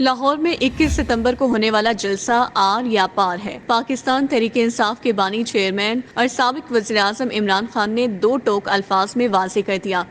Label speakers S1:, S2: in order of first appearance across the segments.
S1: लाहौर में 21 सितंबर को होने वाला जलसा आर या पार है। पाकिस्तान तहरीक इंसाफ के बानी चेयरमैन और साबिक वज़ीर आज़म इमरान खान ने दो टोक अल्फाज में वाज़ेह कर दिया।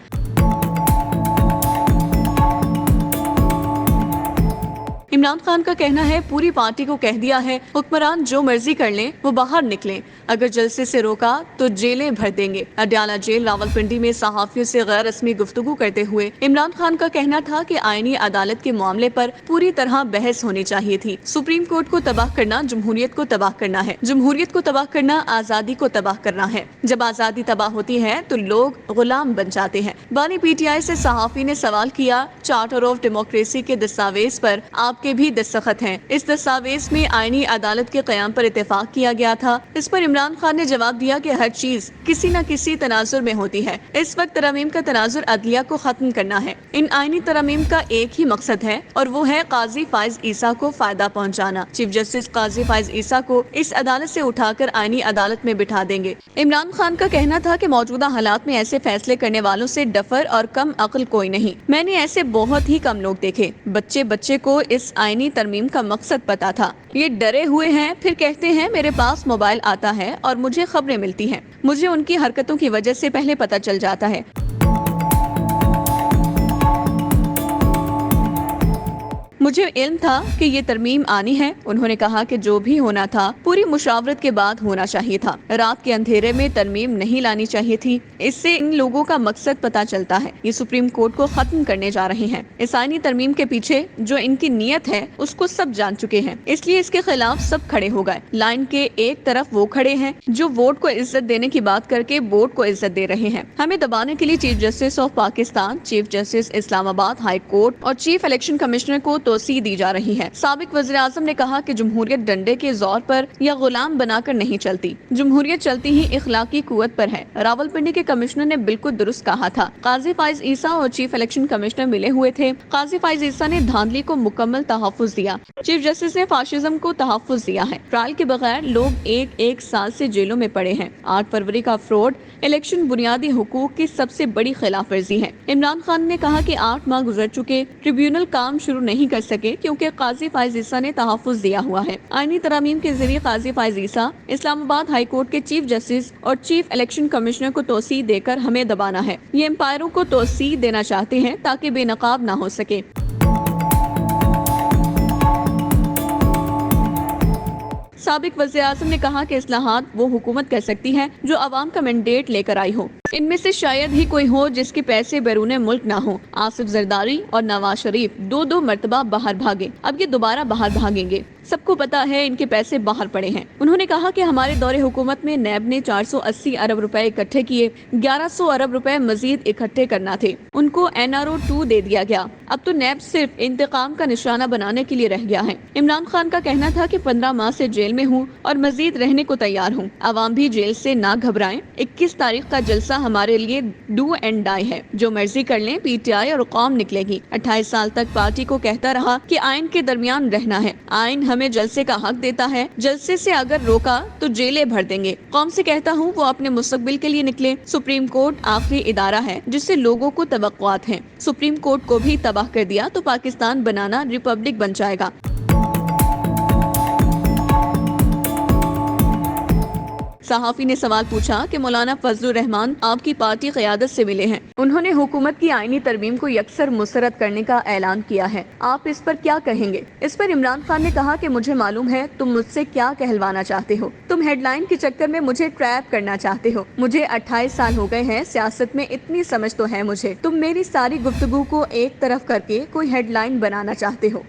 S1: इमरान खान का कहना है, पूरी पार्टी को कह दिया है, हुक्मरान जो मर्जी कर लें, वो बाहर निकलें। अगर जलसे से रोका तो जेलें भर देंगे। अडयाला जेल रावलपिंडी में सहाफियों से गैर रस्मी गुफ्तगू करते हुए इमरान खान का कहना था कि आईनी अदालत के मामले पर पूरी तरह बहस होनी चाहिए थी। सुप्रीम कोर्ट को तबाह करना जमहूरियत को तबाह करना है, जमहूरियत को तबाह करना आज़ादी को तबाह करना है। जब आज़ादी तबाह होती है तो लोग गुलाम बन जाते हैं। बानी PTI से सहाफी ने सवाल किया, चार्टर ऑफ डेमोक्रेसी के दस्तावेज पर आपके भी दस्तखत हैं। इस दस्तावेज में आईनी अदालत के क़याम पर इत्तेफाक किया गया था। इस पर इमरान खान ने जवाब दिया कि हर चीज किसी न किसी तनाजुर में होती है। इस वक्त तरमीम का तनाजुर अदलिया को खत्म करना है। इन आईनी तरमीम का एक ही मकसद है और वो है काजी फाइज ईसा को फायदा पहुंचाना। चीफ जस्टिस काजी फाइज ईसा को इस अदालत से उठाकर आईनी अदालत में बिठा देंगे। इमरान खान का कहना था कि मौजूदा हालात में ऐसे फैसले करने वालों से डफर और कम अक्ल कोई नहीं। मैंने ऐसे बहुत ही कम लोग देखे। बच्चे को इस आईनी तरमीम का मकसद पता था। ये डरे हुए हैं, फिर कहते हैं मेरे पास मोबाइल आता है और मुझे खबरें मिलती हैं। मुझे उनकी हरकतों की वजह से पहले पता चल जाता है। मुझे इल्म था कि ये तरमीम आनी है। उन्होंने कहा कि जो भी होना था पूरी मुशावरत के बाद होना चाहिए था। रात के अंधेरे में तरमीम नहीं लानी चाहिए थी। इससे इन लोगों का मकसद पता चलता है। ये सुप्रीम कोर्ट को खत्म करने जा रहे हैं। इस आईनी तरमीम के पीछे जो इनकी नीयत है उसको सब जान चुके हैं, इसलिए इसके खिलाफ सब खड़े हो गए। लाइन के एक तरफ वो खड़े हैं जो वोट को इज्जत देने की बात करके वोट को इज्जत दे रहे हैं। हमें दबाने के लिए chief justice of Pakistan, chief justice Islamabad high court और चीफ इलेक्शन कमिश्नर को तोसी दी जा रही है। साबिक वज़ीर आज़म ने कहा कि जमहूरियत डंडे के जोर पर या गुलाम बनाकर नहीं चलती। जमहूरियत चलती ही इखलाकी कुव्वत पर है। रावलपिंडी के कमिश्नर ने बिल्कुल दुरुस्त कहा था। काजी फाइज ईसा और चीफ इलेक्शन कमिश्नर मिले हुए थे। काजी फाइज ईसा ने धांधली को मुकम्मल तहफ़्फ़ुज़ दिया। चीफ जस्टिस ने फाशिज्म को तहफ़्फ़ुज़ दिया है। ट्रायल के बगैर लोग एक साल से जेलों में पड़े हैं। 8 फरवरी का फ्रॉड इलेक्शन बुनियादी हुकूक की सबसे बड़ी खिलाफ वर्जी है। इमरान खान ने कहा कि 8 माह गुजर चुके, ट्रिब्यूनल काम शुरू नहीं कर सके क्योंकि काजी फाइज ईसा ने तहफ़्फ़ुज़ दिया हुआ है। आईनी तरमीम के जरिए काजी फाइज ईसा, इस्लामाबाद हाई कोर्ट के चीफ जस्टिस और चीफ इलेक्शन कमिश्नर को तोसी देकर हमें दबाना है। ये एम्पायरों को तोसी देना चाहते हैं ताकि बेनकाब ना हो सके। साबिक वज़ीर आज़म ने कहा कि इस्लाहात वो हुकूमत कर सकती है जो अवाम का मैंडेट लेकर आई हो। इनमें से शायद ही कोई हो जिसके पैसे बैरून मुल्क ना हो। आसिफ जरदारी और नवाज शरीफ दो मर्तबा बाहर भागे, अब ये दोबारा बाहर भागेंगे। सबको पता है इनके पैसे बाहर पड़े हैं। उन्होंने कहा कि हमारे दौरे हुकूमत में नैब ने 480 अरब रुपए इकट्ठे किए, 1100 अरब रुपए मजीद इकट्ठे करना थे। उनको NRO 2 दे दिया गया। अब तो नैब सिर्फ इंतकाम का निशाना बनाने के लिए रह गया है। इमरान खान का कहना था कि 15 माह से जेल में हूँ और मजीद रहने को तैयार हूँ। अवाम भी जेल से ना घबराएं। 21 तारीख का जलसा हमारे लिए डू एंड डाई है। जो मर्जी कर लें, PTI और कौम निकलेगी। 28 साल तक पार्टी को कहता रहा कि आइन के दरमियान रहना है। आइन हमें जलसे का हक देता है। जलसे से अगर रोका तो जेलें भर देंगे। कौम से कहता हूँ वो अपने मुस्तकबिल के लिए निकले। सुप्रीम कोर्ट आखिरी इदारा है जिससे लोगों को तवक्कुआत हैं। सुप्रीम कोर्ट को भी तबाह कर दिया तो पाकिस्तान बनाना रिपब्लिक बन जाएगा। सहाफी ने सवाल पूछा कि मौलाना फजलुर रहमान आपकी पार्टी क़यादत से मिले हैं। उन्होंने हुकूमत की आईनी तरमीम को यकसर मुसरत करने का ऐलान किया है। आप इस पर क्या कहेंगे? इस पर इमरान खान ने कहा कि मुझे मालूम है तुम मुझसे क्या कहलवाना चाहते हो। तुम हेडलाइन के चक्कर में मुझे ट्रैप करना चाहते हो। मुझे 28 साल हो गए हैं सियासत में, इतनी समझ तो है मुझे। तुम मेरी सारी गुफ्तगू को एक तरफ करके कोई हेडलाइन बनाना चाहते हो।